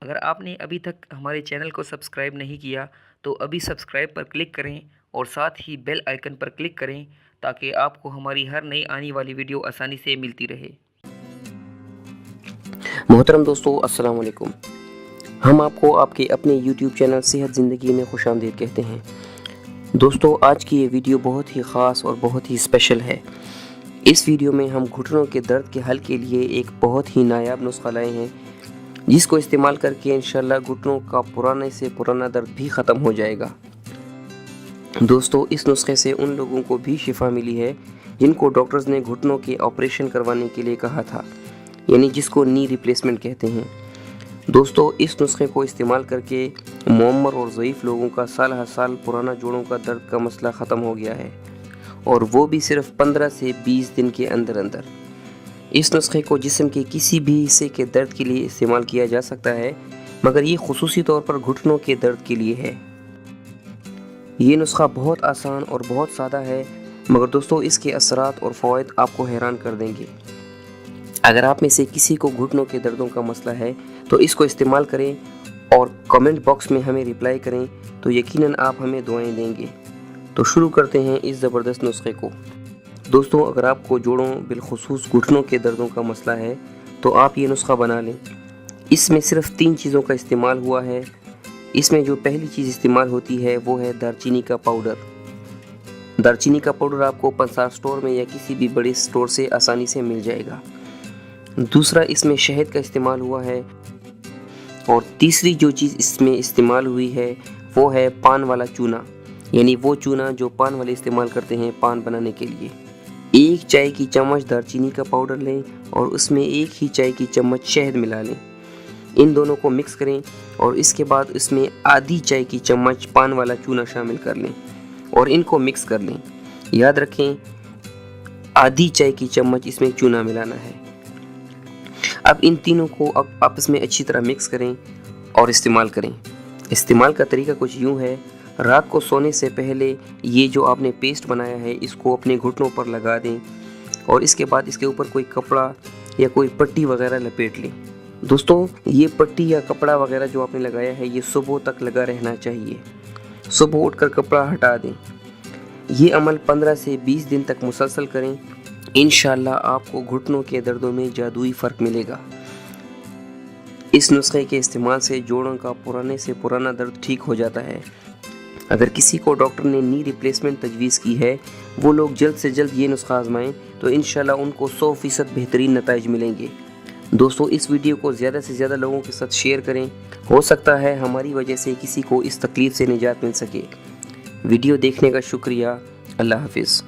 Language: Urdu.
اگر آپ نے ابھی تک ہمارے چینل کو سبسکرائب نہیں کیا تو ابھی سبسکرائب پر کلک کریں اور ساتھ ہی بیل آئیکن پر کلک کریں تاکہ آپ کو ہماری ہر نئی آنے والی ویڈیو آسانی سے ملتی رہے۔ محترم دوستو، السلام علیکم۔ ہم آپ کو آپ کے اپنے یوٹیوب چینل صحت زندگی میں خوش آمدید کہتے ہیں۔ دوستو، آج کی یہ ویڈیو بہت ہی خاص اور بہت ہی اسپیشل ہے۔ اس ویڈیو میں ہم گھٹنوں کے درد کے حل کے لیے ایک بہت ہی نایاب نسخہ لائے ہیں، جس کو استعمال کر کے انشاءاللہ گھٹنوں کا پرانے سے پرانا درد بھی ختم ہو جائے گا۔ دوستو، اس نسخے سے ان لوگوں کو بھی شفا ملی ہے جن کو ڈاکٹرز نے گھٹنوں کے آپریشن کروانے کے لیے کہا تھا، یعنی جس کو نی ریپلیسمنٹ کہتے ہیں۔ دوستو، اس نسخے کو استعمال کر کے معمر اور ضعیف لوگوں کا سال ہر سال پرانا جوڑوں کا درد کا مسئلہ ختم ہو گیا ہے، اور وہ بھی صرف 15 سے 20 دن کے اندر اندر۔ اس نسخے کو جسم کے کسی بھی حصے کے درد کے لیے استعمال کیا جا سکتا ہے، مگر یہ خصوصی طور پر گھٹنوں کے درد کے لیے ہے۔ یہ نسخہ بہت آسان اور بہت سادہ ہے، مگر دوستو اس کے اثرات اور فوائد آپ کو حیران کر دیں گے۔ اگر آپ میں سے کسی کو گھٹنوں کے دردوں کا مسئلہ ہے تو اس کو استعمال کریں اور کمنٹ باکس میں ہمیں رپلائی کریں، تو یقیناً آپ ہمیں دعائیں دیں گے۔ تو شروع کرتے ہیں اس زبردست نسخے کو۔ دوستو، اگر آپ کو جوڑوں بالخصوص گھٹنوں کے دردوں کا مسئلہ ہے تو آپ یہ نسخہ بنا لیں۔ اس میں صرف 3 چیزوں کا استعمال ہوا ہے۔ اس میں جو پہلی چیز استعمال ہوتی ہے وہ ہے دارچینی کا پاؤڈر۔ دارچینی کا پاؤڈر آپ کو پنسار سٹور میں یا کسی بھی بڑے سٹور سے آسانی سے مل جائے گا۔ دوسرا، اس میں شہد کا استعمال ہوا ہے، اور تیسری جو چیز اس میں استعمال ہوئی ہے وہ ہے پان والا چونا، یعنی وہ چونا جو پان والے استعمال کرتے ہیں پان بنانے کے لیے۔ 1 چائے کی چمچ دارچینی کا پاؤڈر لیں اور اس میں 1 ہی چائے کی چمچ شہد ملا لیں۔ ان دونوں کو مکس کریں اور اس کے بعد اس میں آدھی چائے کی چمچ پان والا چونا شامل کر لیں اور ان کو مکس کر لیں۔ یاد رکھیں، آدھی چائے کی چمچ اس میں چونا ملانا ہے۔ اب ان تینوں کو آپس میں اچھی طرح مکس کریں اور استعمال کریں۔ استعمال کا طریقہ کچھ یوں ہے: رات کو سونے سے پہلے یہ جو آپ نے پیسٹ بنایا ہے اس کو اپنے گھٹنوں پر لگا دیں، اور اس کے بعد اس کے اوپر کوئی کپڑا یا کوئی پٹی وغیرہ لپیٹ لیں۔ دوستو، یہ پٹی یا کپڑا وغیرہ جو آپ نے لگایا ہے یہ صبح تک لگا رہنا چاہیے۔ صبح اٹھ کر کپڑا ہٹا دیں۔ یہ عمل 15 سے 20 دن تک مسلسل کریں۔ انشاءاللہ آپ کو گھٹنوں کے دردوں میں جادوئی فرق ملے گا۔ اس نسخے کے استعمال سے جوڑوں کا پرانے سے پرانا درد ٹھیک ہو جاتا ہے۔ اگر کسی کو ڈاکٹر نے نی ریپلیسمنٹ تجویز کی ہے، وہ لوگ جلد سے جلد یہ نسخہ آزمائیں تو انشاءاللہ ان کو 100% بہترین نتائج ملیں گے۔ دوستو، اس ویڈیو کو زیادہ سے زیادہ لوگوں کے ساتھ شیئر کریں، ہو سکتا ہے ہماری وجہ سے کسی کو اس تکلیف سے نجات مل سکے۔ ویڈیو دیکھنے کا شکریہ۔ اللہ حافظ۔